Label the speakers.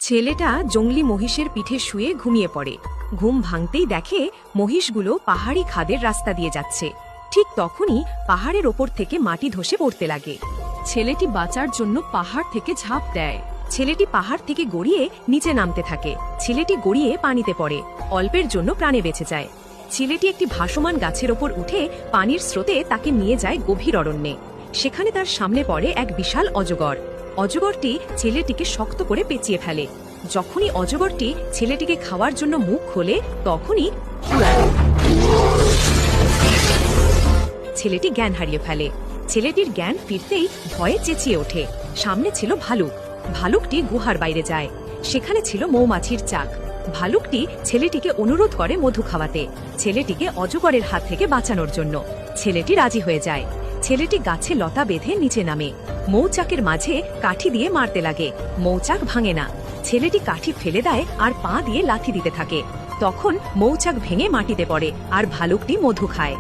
Speaker 1: ছেলেটা জংলি মহিষের পিঠে শুয়ে ঘুমিয়ে পড়ে। ঘুম ভাঙতেই দেখে মহিষগুলো পাহাড়ি খাদের রাস্তা দিয়ে যাচ্ছে। ঠিক তখনই পাহাড়ের ওপর থেকে মাটি ধসে পড়তে লাগে। ছেলেটি বাঁচার জন্য পাহাড় থেকে ঝাঁপ দেয়। ছেলেটি পাহাড় থেকে গড়িয়ে নিচে নামতে থাকে। ছেলেটি গড়িয়ে পানিতে পড়ে, অল্পের জন্য প্রাণে বেঁচে যায়। ছেলেটি একটি ভাসমান গাছের ওপর উঠে পানির স্রোতে তাকে নিয়ে যায় গভীর অরণ্যে। সেখানে তার সামনে পড়ে এক বিশাল অজগর। অজগরটি ছেলেটিকে শক্ত করে পেঁচিয়ে ফেলে। যখনই অজগরটি ছেলেটিকে খাওয়ার জন্য মুখ খোলে, তখনই ছেলেটি জ্ঞান হারিয়ে ফেলে। ছেলেটির জ্ঞান ফিরতেই ভয়ে চেঁচিয়ে ওঠে। সামনে ছিল ভালুক। ভালুকটি গুহার বাইরে যায়। সেখানে ছিল মৌমাছির চাক। ভালুকটি ছেলেটিকে অনুরোধ করে মধু খাওয়াতে, ছেলেটিকে অজগরের হাত থেকে বাঁচানোর জন্য। ছেলেটি রাজি হয়ে যায়। ছেলেটি গাছে লতা বেঁধে নিচে নামে। মৌচাকের মাঝে কাঠি দিয়ে মারতে লাগে। মৌচাক ভাঙে না। ছেলেটি কাঠি ফেলে দেয় আর পা দিয়ে লাথি দিতে থাকে। তখন মৌচাক ভেঙে মাটিতে পড়ে আর ভালুকটি মধু খায়।